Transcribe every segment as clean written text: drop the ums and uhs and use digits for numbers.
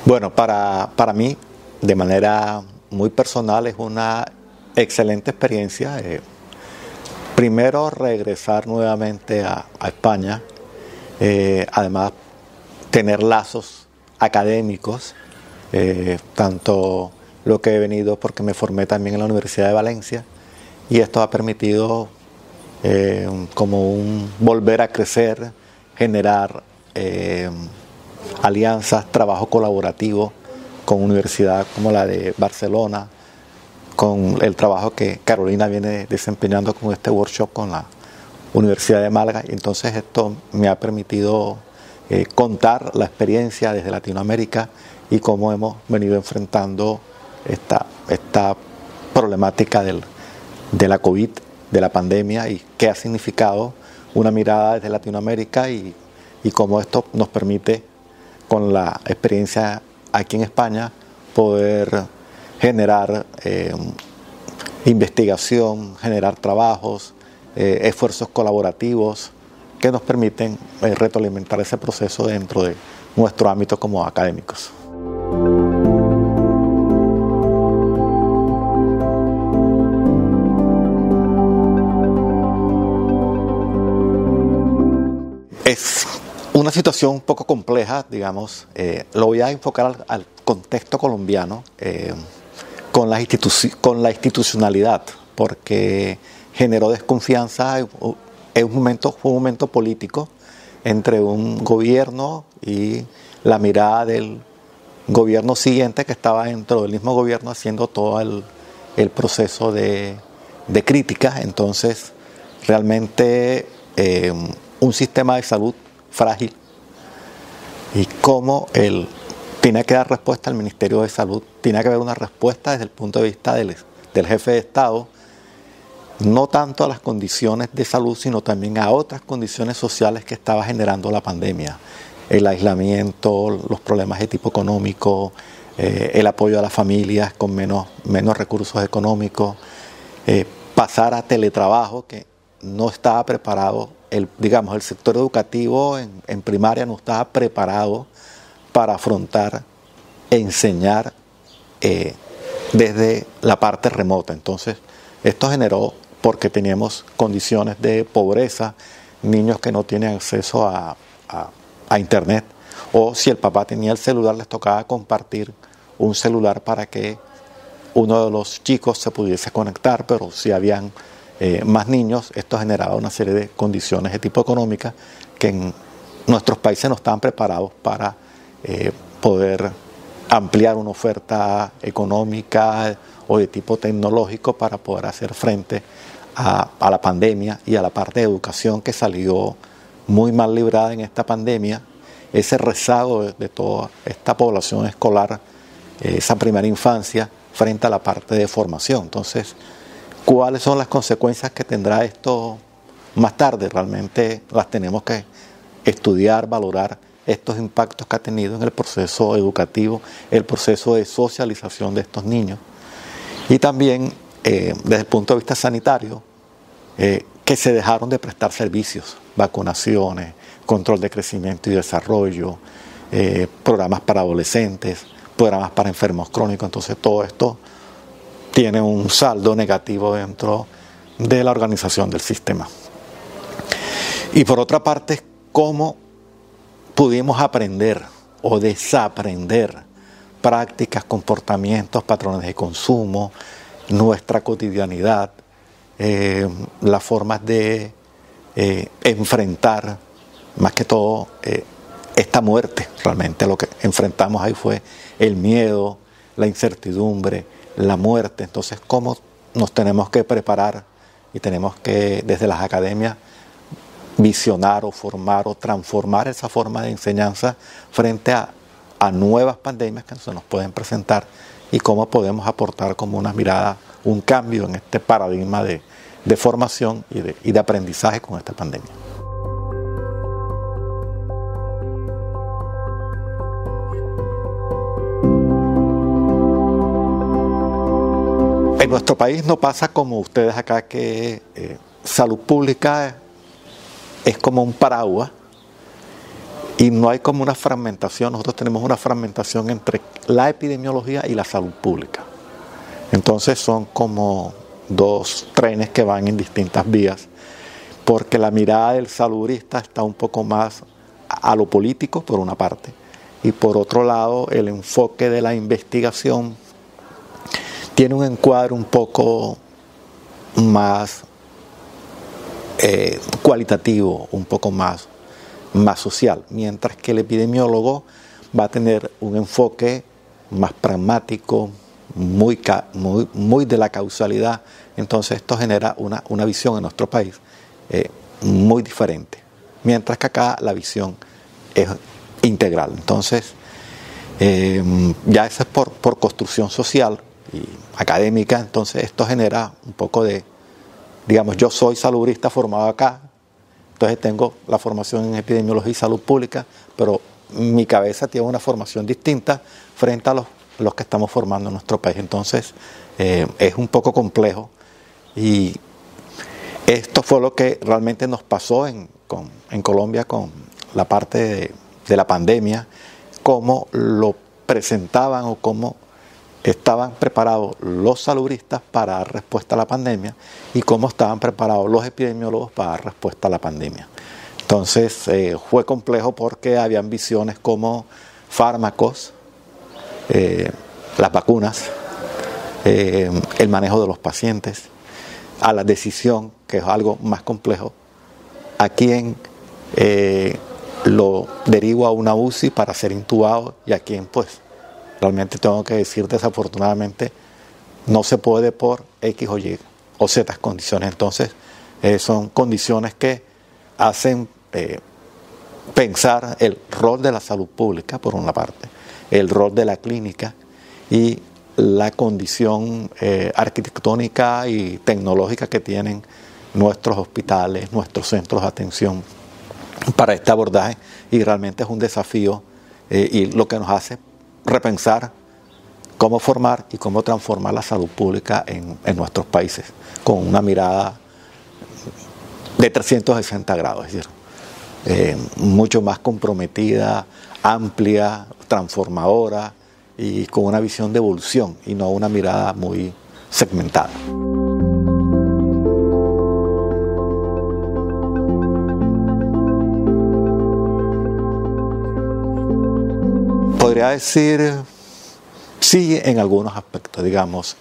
Bueno, para mí, de manera muy personal, es una excelente experiencia. Primero, regresar nuevamente a España, además tener lazos académicos, tanto lo que he venido porque me formé también en la Universidad de Valencia, y esto ha permitido como un volver a crecer, generar alianzas, trabajo colaborativo con universidades como la de Barcelona, con el trabajo que Carolina viene desempeñando con este workshop con la Universidad de Málaga. Y entonces esto me ha permitido contar la experiencia desde Latinoamérica y cómo hemos venido enfrentando esta problemática de la COVID, de la pandemia, y qué ha significado una mirada desde Latinoamérica y cómo esto nos permite, con la experiencia aquí en España, poder generar investigación, generar trabajos, esfuerzos colaborativos que nos permiten retroalimentar ese proceso dentro de nuestro ámbito como académicos. Es una situación un poco compleja, digamos. Lo voy a enfocar al contexto colombiano, con la institucionalidad, porque generó desconfianza. Fue un momento político entre un gobierno y la mirada del gobierno siguiente, que estaba dentro del mismo gobierno haciendo todo el proceso de crítica. Entonces, realmente un sistema de salud frágil, y cómo tiene que dar respuesta al Ministerio de Salud, tiene que haber una respuesta desde el punto de vista del jefe de Estado, no tanto a las condiciones de salud, sino también a otras condiciones sociales que estaba generando la pandemia: el aislamiento, los problemas de tipo económico, el apoyo a las familias con menos recursos económicos, pasar a teletrabajo, que no estaba preparado. El sector educativo en primaria no estaba preparado para afrontar e enseñar desde la parte remota. Entonces, esto generó, porque teníamos condiciones de pobreza, niños que no tienen acceso a internet, o si el papá tenía el celular, les tocaba compartir un celular para que uno de los chicos se pudiese conectar, pero si habían más niños, esto generaba una serie de condiciones de tipo económica que en nuestros países no estaban preparados para poder ampliar una oferta económica o de tipo tecnológico para poder hacer frente a la pandemia y a la parte de educación, que salió muy mal librada en esta pandemia. Ese rezago de toda esta población escolar, esa primera infancia, frente a la parte de formación. Entonces, ¿cuáles son las consecuencias que tendrá esto más tarde? Realmente las tenemos que estudiar, valorar estos impactos que ha tenido en el proceso educativo, el proceso de socialización de estos niños. Y también desde el punto de vista sanitario, que se dejaron de prestar servicios, vacunaciones, control de crecimiento y desarrollo, programas para adolescentes, programas para enfermos crónicos. Entonces todo esto tiene un saldo negativo dentro de la organización del sistema. Y por otra parte, cómo pudimos aprender o desaprender prácticas, comportamientos, patrones de consumo, nuestra cotidianidad, las formas de enfrentar, más que todo, esta muerte. Realmente lo que enfrentamos ahí fue el miedo, la incertidumbre, la muerte. Entonces, ¿cómo nos tenemos que preparar? Y tenemos que, desde las academias, visionar o formar o transformar esa forma de enseñanza frente a nuevas pandemias que se nos pueden presentar, y cómo podemos aportar como una mirada un cambio en este paradigma de formación y de aprendizaje con esta pandemia. En nuestro país no pasa como ustedes acá, que salud pública es como un paraguas y no hay como una fragmentación. Nosotros tenemos una fragmentación entre la epidemiología y la salud pública. Entonces son como dos trenes que van en distintas vías, porque la mirada del saludista está un poco más a lo político, por una parte, y por otro lado el enfoque de la investigación tiene un encuadre un poco más cualitativo, un poco más social, mientras que el epidemiólogo va a tener un enfoque más pragmático, muy de la causalidad. Entonces esto genera una visión en nuestro país muy diferente, mientras que acá la visión es integral. Entonces ya eso es por construcción social y académica. Entonces esto genera un poco de, digamos, yo soy saludista formado acá, entonces tengo la formación en epidemiología y salud pública, pero mi cabeza tiene una formación distinta frente a los que estamos formando en nuestro país. Entonces es un poco complejo, y esto fue lo que realmente nos pasó en Colombia con la parte de la pandemia, cómo lo presentaban o cómo estaban preparados los saludistas para dar respuesta a la pandemia y cómo estaban preparados los epidemiólogos para dar respuesta a la pandemia. Entonces fue complejo porque habían visiones como fármacos, las vacunas, el manejo de los pacientes, a la decisión, que es algo más complejo, a quién lo derivo a una UCI para ser intubado y a quién, pues, realmente tengo que decir, desafortunadamente, no se puede por X o Y o Z condiciones. Entonces, son condiciones que hacen pensar el rol de la salud pública, por una parte, el rol de la clínica y la condición arquitectónica y tecnológica que tienen nuestros hospitales, nuestros centros de atención para este abordaje. Y realmente es un desafío y lo que nos hace repensar cómo formar y cómo transformar la salud pública en nuestros países, con una mirada de 360 grados, es decir, mucho más comprometida, amplia, transformadora y con una visión de evolución y no una mirada muy segmentada. Podría decir sí en algunos aspectos, digamos.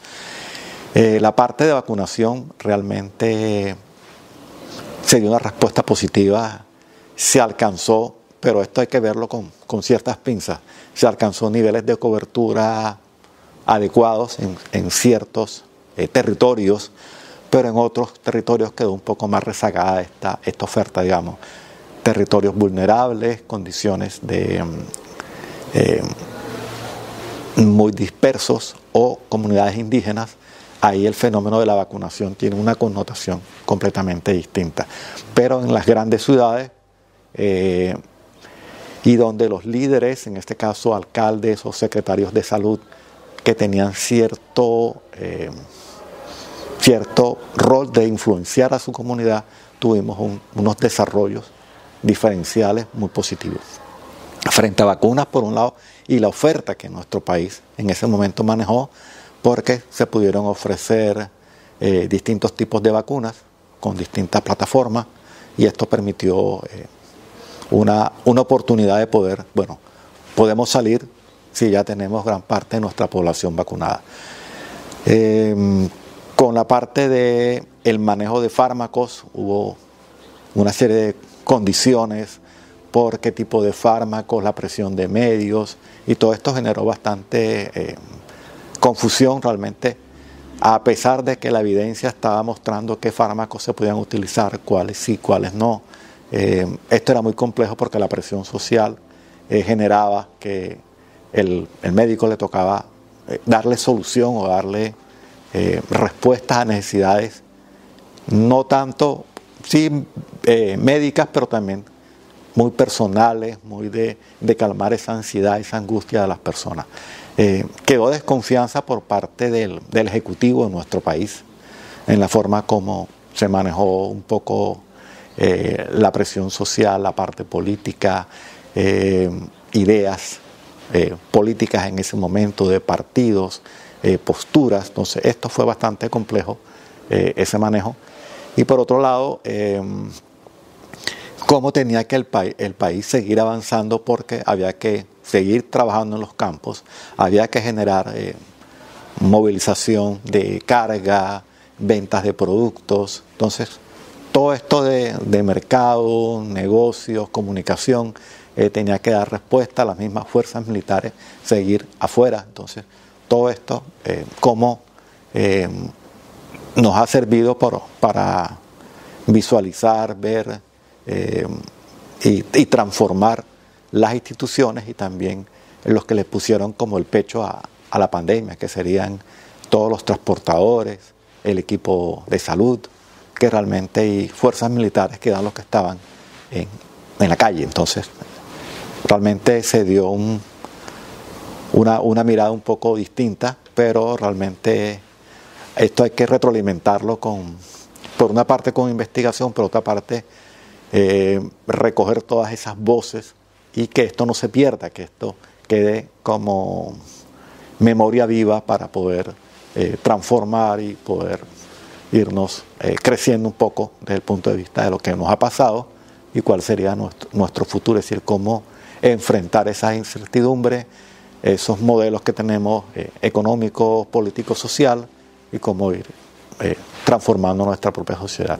La parte de vacunación realmente se dio una respuesta positiva, se alcanzó, pero esto hay que verlo con ciertas pinzas, se alcanzó niveles de cobertura adecuados en ciertos territorios, pero en otros territorios quedó un poco más rezagada esta oferta, digamos. Territorios vulnerables, condiciones muy dispersos o comunidades indígenas, ahí el fenómeno de la vacunación tiene una connotación completamente distinta. Pero en las grandes ciudades y donde los líderes, en este caso alcaldes o secretarios de salud, que tenían cierto rol de influenciar a su comunidad, tuvimos unos desarrollos diferenciales muy positivos frente a vacunas, por un lado, y la oferta que nuestro país en ese momento manejó, porque se pudieron ofrecer distintos tipos de vacunas con distintas plataformas, y esto permitió una oportunidad de poder, bueno, podemos salir si ya tenemos gran parte de nuestra población vacunada. Con la parte del manejo de fármacos hubo una serie de condiciones por qué tipo de fármacos, la presión de medios, y todo esto generó bastante confusión realmente, a pesar de que la evidencia estaba mostrando qué fármacos se podían utilizar, cuáles sí, cuáles no. Esto era muy complejo porque la presión social generaba que el médico le tocaba darle solución o darle respuestas a necesidades, no tanto, sí, médicas, pero también muy personales, muy de calmar esa ansiedad, esa angustia de las personas. Quedó desconfianza por parte del Ejecutivo de nuestro país en la forma como se manejó un poco la presión social, la parte política, ideas políticas en ese momento de partidos, posturas. Entonces esto fue bastante complejo, ese manejo. Y por otro lado, cómo tenía que el país seguir avanzando, porque había que seguir trabajando en los campos, había que generar movilización de carga, ventas de productos. Entonces, todo esto de mercado, negocios, comunicación, tenía que dar respuesta a las mismas fuerzas militares, seguir afuera. Entonces, todo esto, cómo nos ha servido para visualizar, ver y transformar las instituciones, y también los que le pusieron como el pecho a la pandemia, que serían todos los transportadores, el equipo de salud, que realmente, y fuerzas militares, que eran los que estaban en la calle. Entonces, realmente se dio una mirada un poco distinta, pero realmente esto hay que retroalimentarlo por una parte con investigación, por otra parte recoger todas esas voces y que esto no se pierda, que esto quede como memoria viva para poder transformar y poder irnos creciendo un poco desde el punto de vista de lo que nos ha pasado y cuál sería nuestro futuro, es decir, cómo enfrentar esa incertidumbre, esos modelos que tenemos económico, político, social, y cómo ir transformando nuestra propia sociedad.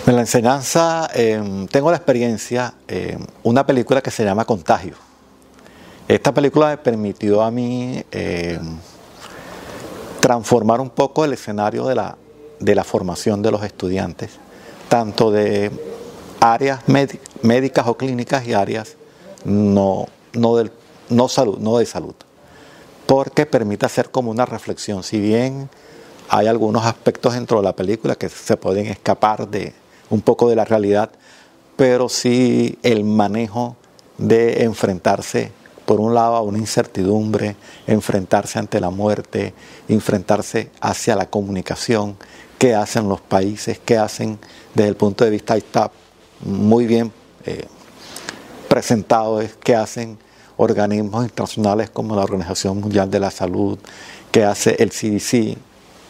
En la enseñanza tengo la experiencia, una película que se llama Contagio. Esta película me permitió a mí transformar un poco el escenario de la formación de los estudiantes, tanto de áreas médicas o clínicas y áreas no de salud, porque permite hacer como una reflexión. Si bien hay algunos aspectos dentro de la película que se pueden escapar de un poco de la realidad, pero sí el manejo de enfrentarse, por un lado, a una incertidumbre, enfrentarse ante la muerte, enfrentarse hacia la comunicación, qué hacen los países, qué hacen desde el punto de vista, está muy bien presentado, es qué hacen organismos internacionales como la Organización Mundial de la Salud, qué hace el CDC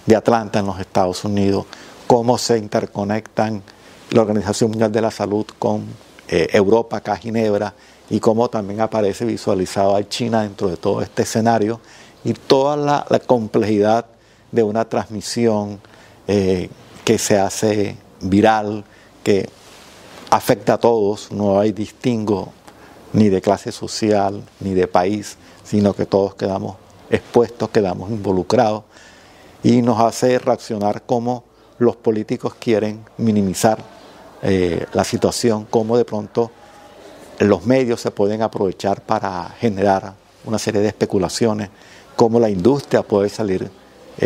de Atlanta en los Estados Unidos, cómo se interconectan la Organización Mundial de la Salud con Europa, acá Ginebra, y cómo también aparece visualizado a China dentro de todo este escenario, y toda la complejidad de una transmisión que se hace viral, que afecta a todos, no hay distingo ni de clase social ni de país, sino que todos quedamos expuestos, quedamos involucrados, y nos hace reaccionar cómo los políticos quieren minimizar la situación, cómo de pronto los medios se pueden aprovechar para generar una serie de especulaciones, cómo la industria puede salir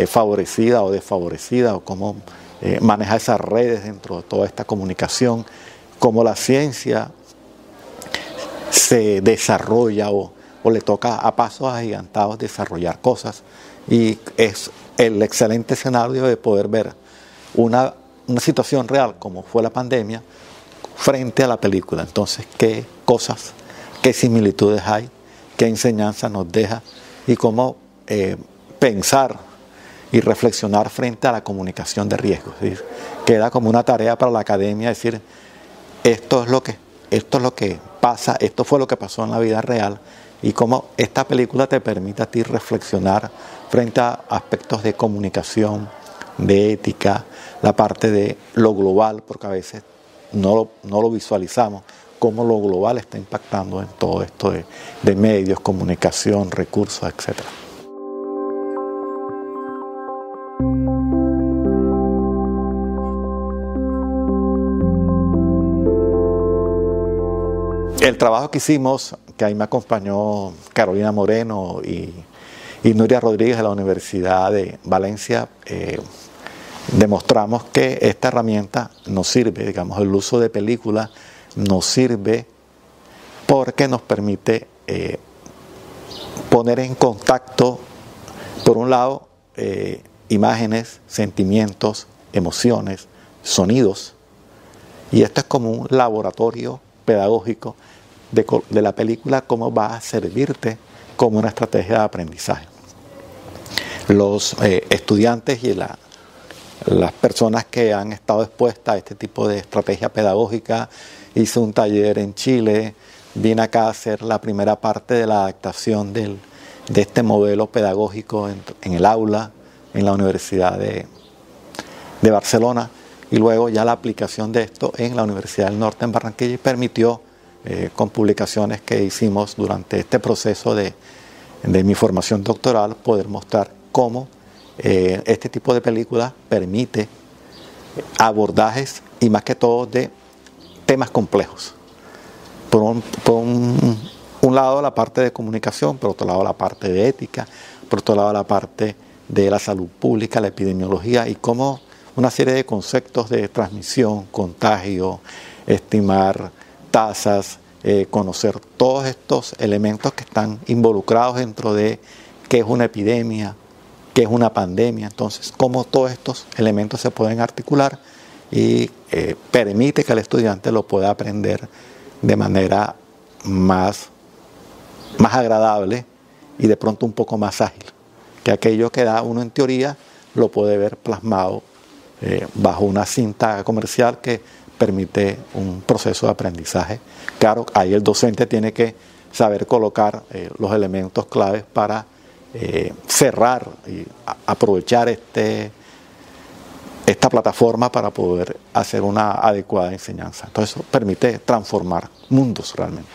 favorecida o desfavorecida, o cómo maneja esas redes dentro de toda esta comunicación, cómo la ciencia se desarrolla o le toca a pasos agigantados desarrollar cosas, y es el excelente escenario de poder ver una situación real como fue la pandemia frente a la película. Entonces, qué cosas, qué similitudes hay, qué enseñanza nos deja, y cómo pensar y reflexionar frente a la comunicación de riesgos. Es decir, queda como una tarea para la academia decir, esto es lo que pasa, esto fue lo que pasó en la vida real, y cómo esta película te permite a ti reflexionar frente a aspectos de comunicación, de ética, la parte de lo global, porque a veces no lo visualizamos, cómo lo global está impactando en todo esto de medios, comunicación, recursos, etcétera. el trabajo que hicimos, que ahí me acompañó Carolina Moreno y Nuria Rodríguez de la Universidad de Valencia, demostramos que esta herramienta nos sirve, digamos, el uso de películas nos sirve porque nos permite poner en contacto, por un lado, imágenes, sentimientos, emociones, sonidos, y esto es como un laboratorio pedagógico de la película, cómo va a servirte como una estrategia de aprendizaje. Los estudiantes y las personas que han estado expuestas a este tipo de estrategia pedagógica, hice un taller en Chile, vine acá a hacer la primera parte de la adaptación de este modelo pedagógico en el aula, en la Universidad de Barcelona, y luego ya la aplicación de esto en la Universidad del Norte en Barranquilla, y permitió, con publicaciones que hicimos durante este proceso de mi formación doctoral, poder mostrar cómo este tipo de películas permite abordajes y más que todo de temas complejos. Por un lado la parte de comunicación, por otro lado la parte de ética, por otro lado la parte de la salud pública, la epidemiología, y cómo una serie de conceptos de transmisión, contagio, estimar tasas, conocer todos estos elementos que están involucrados dentro de qué es una epidemia, qué es una pandemia. Entonces, cómo todos estos elementos se pueden articular y permite que el estudiante lo pueda aprender de manera más agradable y de pronto un poco más ágil, que aquello que da uno en teoría lo puede ver plasmado bajo una cinta comercial que permite un proceso de aprendizaje. Claro, ahí el docente tiene que saber colocar los elementos claves para cerrar y aprovechar esta plataforma para poder hacer una adecuada enseñanza. Entonces eso permite transformar mundos realmente.